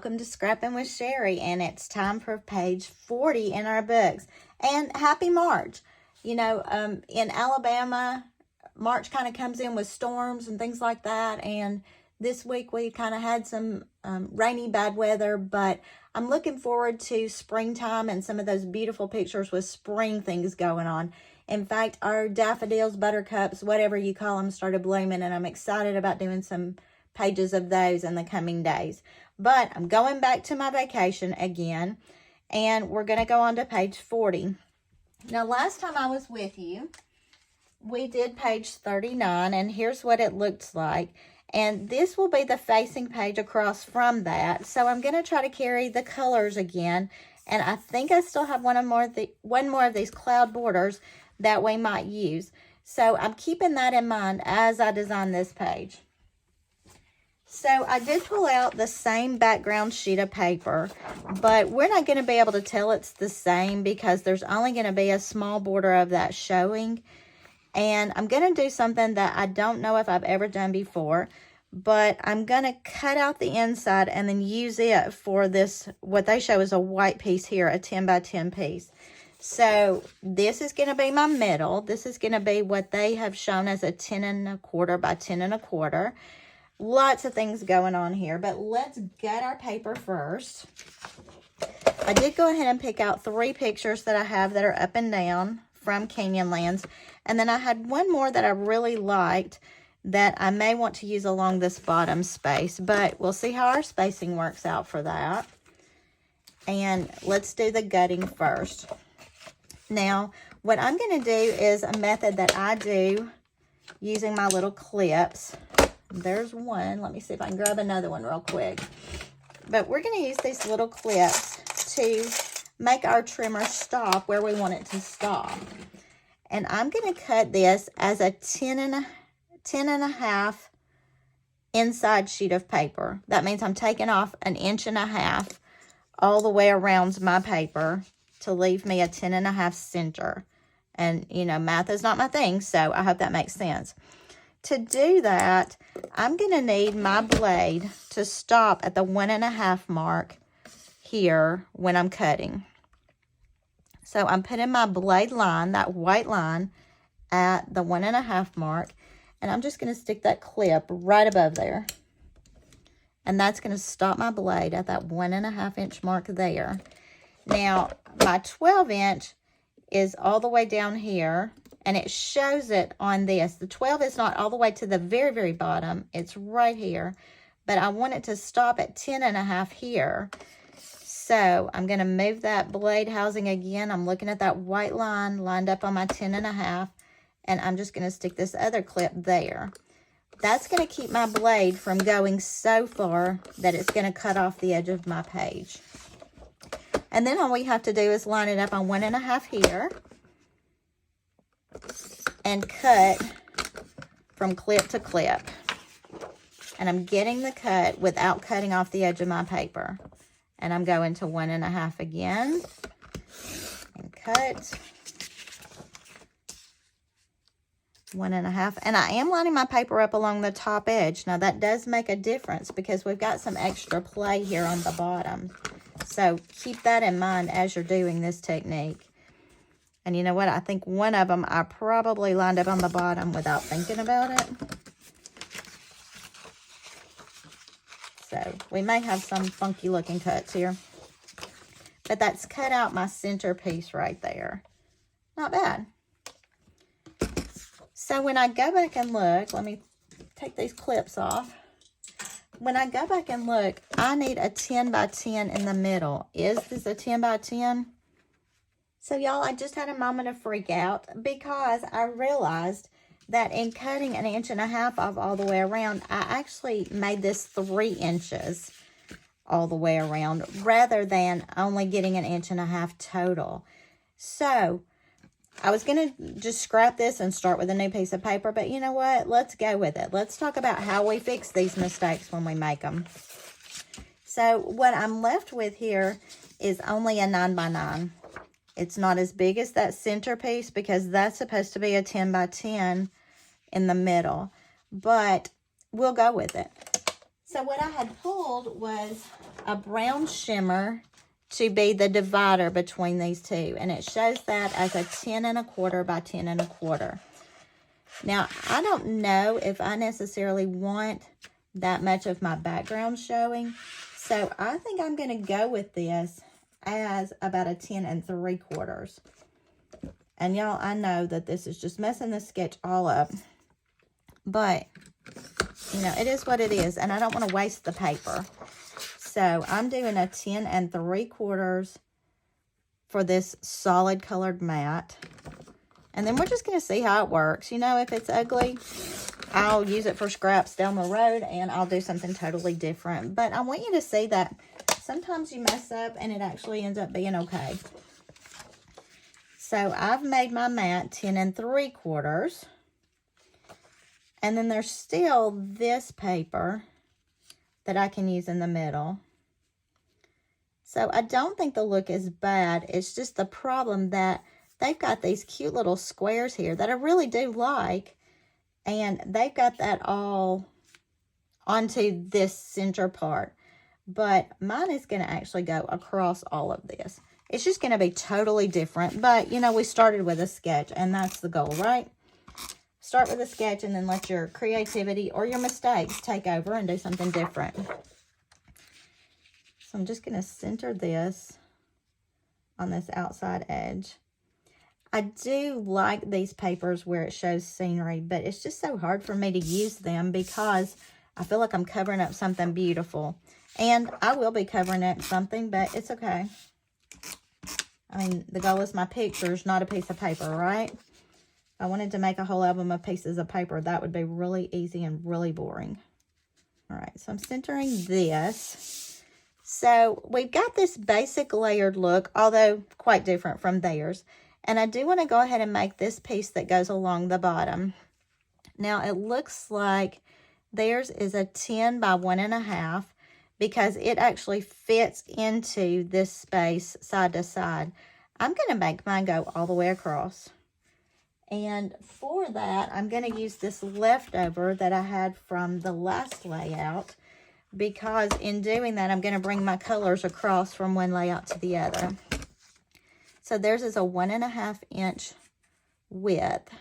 welcome to Scrappin with Sheri, and it's time for page 40 in our books. And happy March. You know, in Alabama, March kind of comes in with storms and things like that, and this week we kind of had some rainy, bad weather, but I'm looking forward to springtime and some of those beautiful pictures with spring things going on. In fact, our daffodils, buttercups, whatever you call them, started blooming, and I'm excited about doing some pages of those in the coming days. But I'm going back to my vacation again, and we're going to go on to page 40. Now, last time I was with you, we did page 39, and here's what it looks like. And this will be the facing page across from that. So I'm going to try to carry the colors again, and I think I still have one more of these cloud borders that we might use. So I'm keeping that in mind as I design this page. So I did pull out the same background sheet of paper, but we're not going to be able to tell it's the same because there's only going to be a small border of that showing. And I'm going to do something that I don't know if I've ever done before, but I'm going to cut out the inside and then use it for this, what they show is a white piece here, a 10 by 10 piece. So this is going to be my middle. This is going to be what they have shown as a 10 1/4 by 10 1/4. Lots of things going on here, but let's gut our paper first. I did go ahead and pick out 3 pictures that I have that are up and down from Canyonlands. And then I had one more that I really liked that I may want to use along this bottom space, but we'll see how our spacing works out for that. And let's do the gutting first. Now, what I'm going to do is a method that I do using my little clips. There's one. Let me see if I can grab another one real quick. But we're going to use these little clips to make our trimmer stop where we want it to stop. And I'm going to cut this as a 10 1/2 inside sheet of paper. That means I'm taking off 1.5 inches all the way around my paper to leave me a 10 1/2 center. And, you know, math is not my thing, so I hope that makes sense. To do that, I'm going to need my blade to stop at the 1 1/2 mark here when I'm cutting. So I'm putting my blade line, that white line, at the 1 1/2 mark, and I'm just going to stick that clip right above there. And that's going to stop my blade at that 1 1/2 inch mark there. Now, my 12 inch is all the way down here, and it shows it on this. The 12 is not all the way to the very, very bottom. It's right here, but I want it to stop at 10 1/2 here. So I'm going to move that blade housing again. I'm looking at that white line lined up on my 10 1/2, and I'm just going to stick this other clip there. That's going to keep my blade from going so far that it's going to cut off the edge of my page. And then all we have to do is line it up on 1 1/2 here and cut from clip to clip. And I'm getting the cut without cutting off the edge of my paper. And I'm going to 1 1/2 again and cut 1 1/2. And I am lining my paper up along the top edge. Now that does make a difference because we've got some extra play here on the bottom. So keep that in mind as you're doing this technique. And you know what? I think one of them I probably lined up on the bottom without thinking about it. So we may have some funky looking cuts here. But that's cut out my center piece right there. Not bad. So when I go back and look, let me take these clips off. When I go back and look, I need a 10 by 10 in the middle. Is this a 10 by 10? So y'all, I just had a moment of freak out because I realized that in cutting 1.5 inches off all the way around, I actually made this 3 inches all the way around rather than only getting 1.5 inches total. So I was going to just scrap this and start with a new piece of paper, but you know what? Let's go with it. Let's talk about how we fix these mistakes when we make them. So what I'm left with here is only a 9 by 9. It's not as big as that center piece because that's supposed to be a 10 by 10 in the middle, but we'll go with it. So what I had pulled was a brown shimmer to be the divider between these two. And it shows that as a 10 1/4 by 10 1/4. Now, I don't know if I necessarily want that much of my background showing. So I think I'm going to go with this as about a 10 3/4. And y'all, I know that this is just messing the sketch all up. But, you know, it is what it is. And I don't want to waste the paper. So I'm doing a 10 3/4 for this solid colored mat. And then we're just going to see how it works. You know, if it's ugly, I'll use it for scraps down the road and I'll do something totally different. But I want you to see that sometimes you mess up and it actually ends up being okay. So I've made my mat 10 3/4. And then there's still this paper that I can use in the middle. So I don't think the look is bad. It's just the problem that they've got these cute little squares here that I really do like. And they've got that all onto this center part. But mine is going to actually go across all of this. It's just going to be totally different. But, you know, we started with a sketch and that's the goal, right? Start with a sketch and then let your creativity or your mistakes take over and do something different. So I'm just going to center this on this outside edge. I do like these papers where it shows scenery, but it's just so hard for me to use them because I feel like I'm covering up something beautiful. And I will be covering up something, but it's okay. I mean, the goal is my pictures, not a piece of paper, right? If I wanted to make a whole album of pieces of paper, that would be really easy and really boring. All right, so I'm centering this. So we've got this basic layered look, although quite different from theirs. And I do want to go ahead and make this piece that goes along the bottom. Now it looks like theirs is a 10 by 1 1/2 because it actually fits into this space side to side. I'm going to make mine go all the way across. And for that, I'm going to use this leftover that I had from the last layout, because in doing that, I'm going to bring my colors across from one layout to the other. So theirs is a 1 1/2 inch width.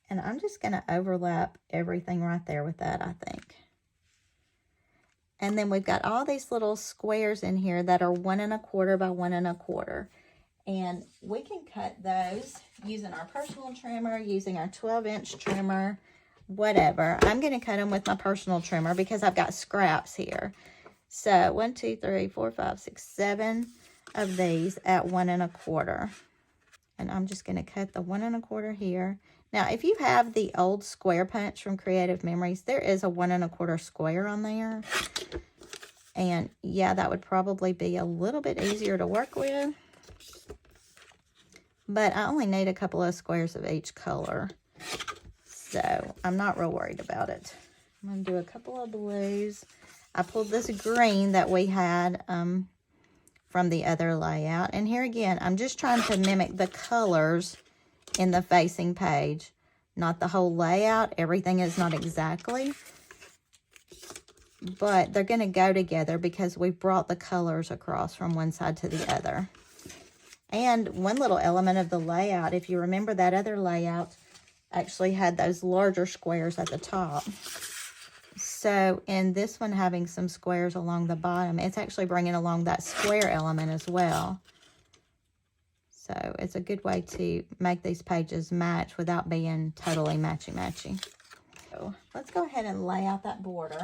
And I'm just going to overlap everything right there with that, I think. And then we've got all these little squares in here that are 1 1/4 by 1 1/4. And we can cut those using our personal trimmer, using our 12-inch trimmer, whatever. I'm going to cut them with my personal trimmer because I've got scraps here. So 1, 2, 3, 4, 5, 6, 7 of these at 1 1/4. And I'm just going to cut the 1 1/4 here. Now, if you have the old square punch from Creative Memories, there is a 1 1/4 square on there. And yeah, that would probably be a little bit easier to work with. But I only need a couple of squares of each color. So I'm not real worried about it. I'm going to do a couple of blues. I pulled this green that we had from the other layout. And here again, I'm just trying to mimic the colors in the facing page. Not the whole layout. Everything is not exactly. But they're going to go together because we brought the colors across from one side to the other. And one little element of the layout, if you remember that other layout, actually had those larger squares at the top. So in this one having some squares along the bottom, it's actually bringing along that square element as well. So it's a good way to make these pages match without being totally matchy-matchy. So let's go ahead and lay out that border.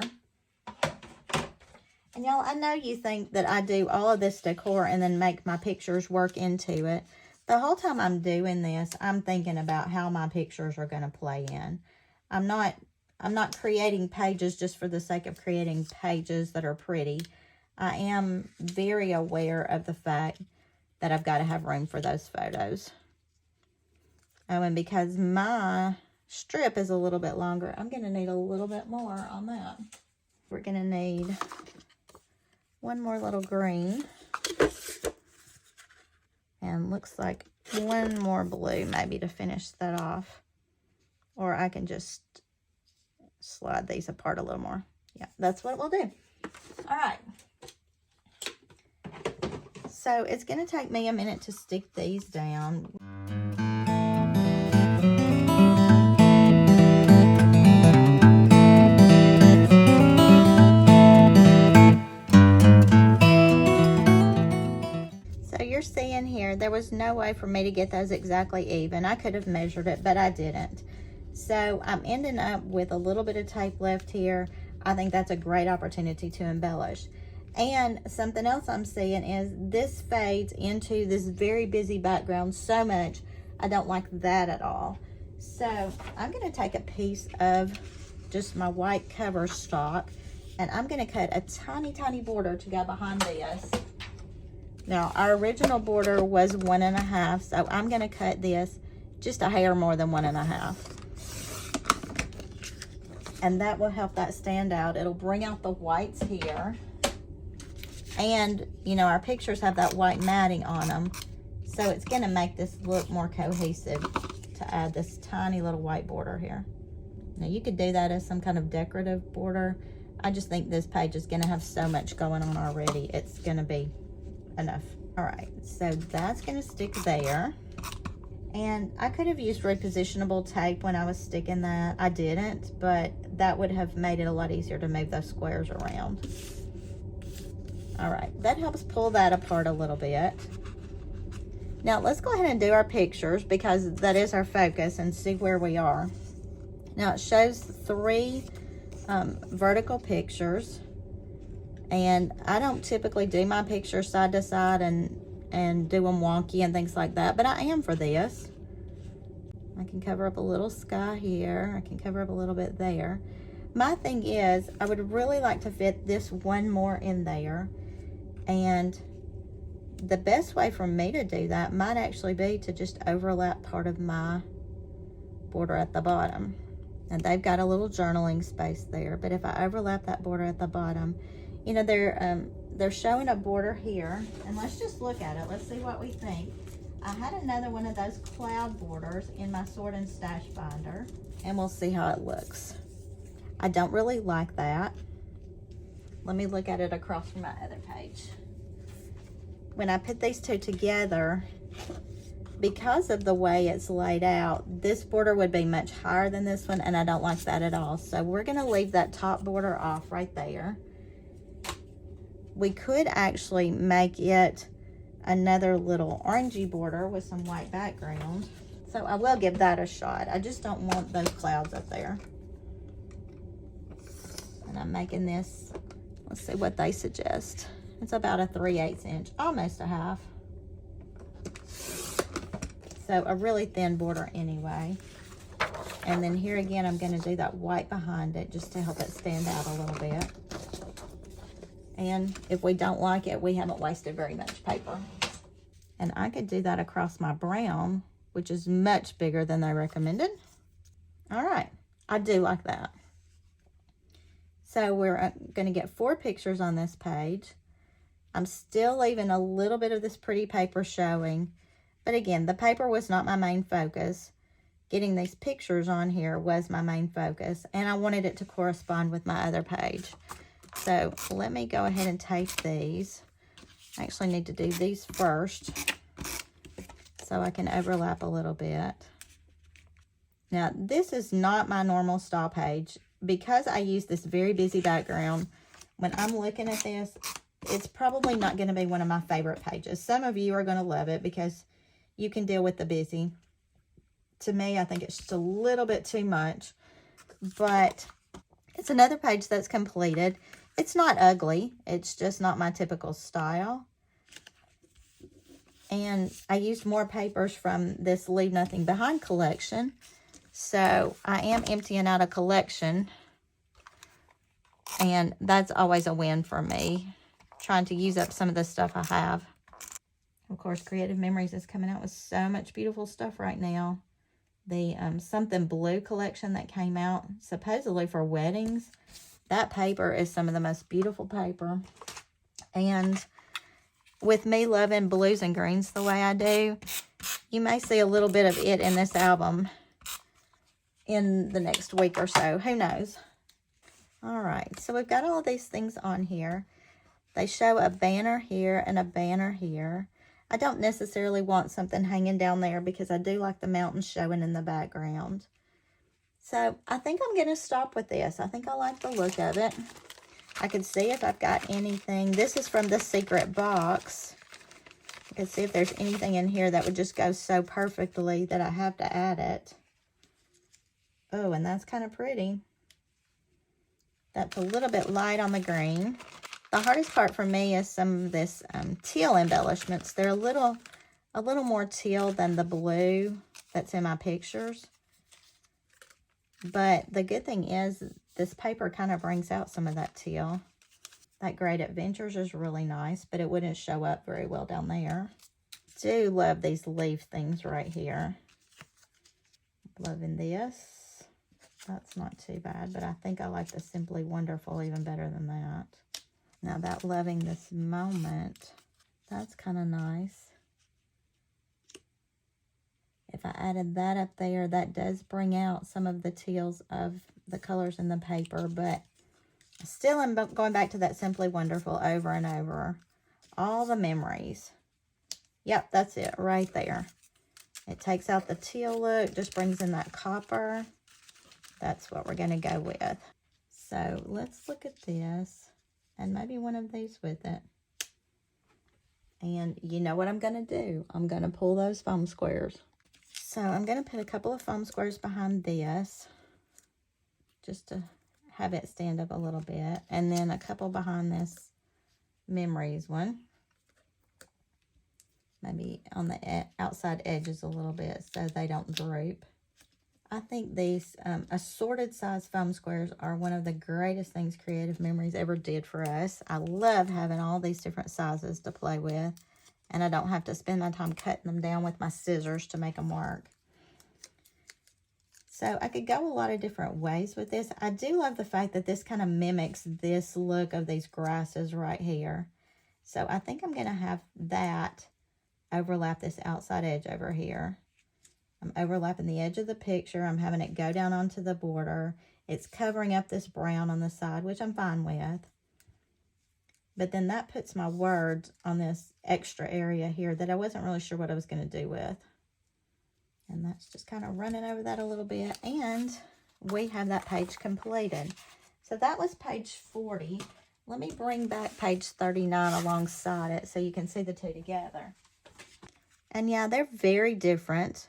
And y'all, I know you think that I do all of this decor and then make my pictures work into it. The whole time I'm doing this, I'm thinking about how my pictures are going to play in. I'm not creating pages just for the sake of creating pages that are pretty. I am very aware of the fact that I've got to have room for those photos. Oh, and because my strip is a little bit longer, I'm going to need a little bit more on that. We're going to need one more little green. And looks like one more blue maybe to finish that off. Or I can just slide these apart a little more. Yeah, that's what we'll do. All right. So it's going to take me a minute to stick these down. So you're seeing here, there was no way for me to get those exactly even. I could have measured it, but I didn't. So I'm ending up with a little bit of tape left here. I think that's a great opportunity to embellish. And something else I'm seeing is this fades into this very busy background so much. I don't like that at all. So I'm going to take a piece of just my white cover stock, and I'm going to cut a tiny, tiny border to go behind this. Now, our original border was 1.5, so I'm going to cut this just a hair more than 1.5. And that will help that stand out. It'll bring out the whites here. And, you know, our pictures have that white matting on them. So it's going to make this look more cohesive to add this tiny little white border here. Now, you could do that as some kind of decorative border. I just think this page is going to have so much going on already. It's going to be enough. All right, so that's going to stick there. And I could have used repositionable tape when I was sticking that. I didn't, but that would have made it a lot easier to move those squares around. All right, that helps pull that apart a little bit. Now let's go ahead and do our pictures because that is our focus, and see where we are. Now it shows 3 vertical pictures, and I don't typically do my pictures side to side and do them wonky and things like that, but I am for this. I can cover up a little sky here. I can cover up a little bit there. My thing is, I would really like to fit this one more in there, and the best way for me to do that might actually be to just overlap part of my border at the bottom. And they've got a little journaling space there, but if I overlap that border at the bottom, you know, they're showing a border here, and let's just look at it. Let's see what we think. I had another one of those cloud borders in my sort and stash binder, and we'll see how it looks. I don't really like that. Let me look at it across from my other page. When I put these two together, because of the way it's laid out, this border would be much higher than this one, and I don't like that at all. So we're gonna leave that top border off right there. We could actually make it another little orangey border with some white background. So I will give that a shot. I just don't want those clouds up there. And I'm making this, let's see what they suggest. It's about a 3/8 inch, almost a half. So a really thin border anyway. And then here again, I'm gonna do that white behind it just to help it stand out a little bit. And if we don't like it, we haven't wasted very much paper. And I could do that across my brown, which is much bigger than they recommended. All right, I do like that. So we're gonna get 4 pictures on this page. I'm still leaving a little bit of this pretty paper showing, but again, the paper was not my main focus. Getting these pictures on here was my main focus, and I wanted it to correspond with my other page. So let me go ahead and tape these. I actually need to do these first so I can overlap a little bit. Now, this is not my normal style page. Because I use this very busy background, when I'm looking at this, it's probably not going to be one of my favorite pages. Some of you are going to love it because you can deal with the busy. To me, I think it's just a little bit too much, but it's another page that's completed. It's not ugly. It's just not my typical style. And I used more papers from this Leave Nothing Behind collection. So I am emptying out a collection, and that's always a win for me, trying to use up some of the stuff I have. Of course, Creative Memories is coming out with so much beautiful stuff right now. The Something Blue collection that came out supposedly for weddings, that paper is some of the most beautiful paper. And with me loving blues and greens the way I do, you may see a little bit of it in this album in the next week or so. Who knows? All right, so we've got all of these things on here. They show a banner here and a banner here. I don't necessarily want something hanging down there because I do like the mountains showing in the background. So I think I'm going to stop with this. I think I like the look of it. I can see if I've got anything. This is from the secret box. I can see if there's anything in here that would just go so perfectly that I have to add it. Oh, and that's kind of pretty. That's a little bit light on the green. The hardest part for me is some of this teal embellishments. They're a little more teal than the blue that's in my pictures. But the good thing is this paper kind of brings out some of that teal. That Great Adventures is really nice, but it wouldn't show up very well down there. Do love these leaf things right here. Loving this. That's not too bad, but I think I like the Simply Wonderful even better than that. Now that Loving This Moment, that's kind of nice. If I added that up there, that does bring out some of the teals of the colors in the paper, but still I'm going back to that Simply Wonderful over and over. All the memories. Yep, that's it right there. It takes out the teal look, just brings in that copper. That's what we're going to go with. So let's look at this and maybe one of these with it. And you know what I'm going to do? I'm going to pull those foam squares. So I'm going to put a couple of foam squares behind this just to have it stand up a little bit. And then a couple behind this memories one. Maybe on the outside edges a little bit so they don't droop. I think these assorted size foam squares are one of the greatest things Creative Memories ever did for us. I love having all these different sizes to play with, and I don't have to spend my time cutting them down with my scissors to make them work. So I could go a lot of different ways with this. I do love the fact that this kind of mimics this look of these grasses right here. So I think I'm going to have that overlap this outside edge over here. I'm overlapping the edge of the picture. I'm having it go down onto the border. It's covering up this brown on the side, which I'm fine with. But then that puts my words on this extra area here that I wasn't really sure what I was going to do with. And that's just kind of running over that a little bit. And we have that page completed. So that was page 40. Let me bring back page 39 alongside it so you can see the two together. And yeah, they're very different.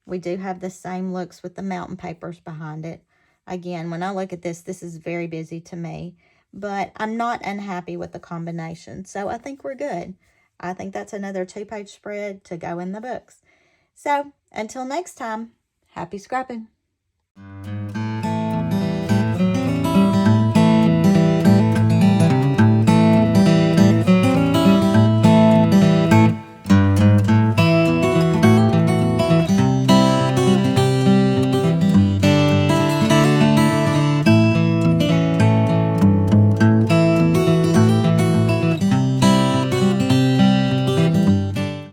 We do have the same looks with the mountain papers behind it. Again, when I look at this, this is very busy to me. But I'm not unhappy with the combination. So I think we're good. I think that's another 2-page spread to go in the books. So until next time, happy scrapping.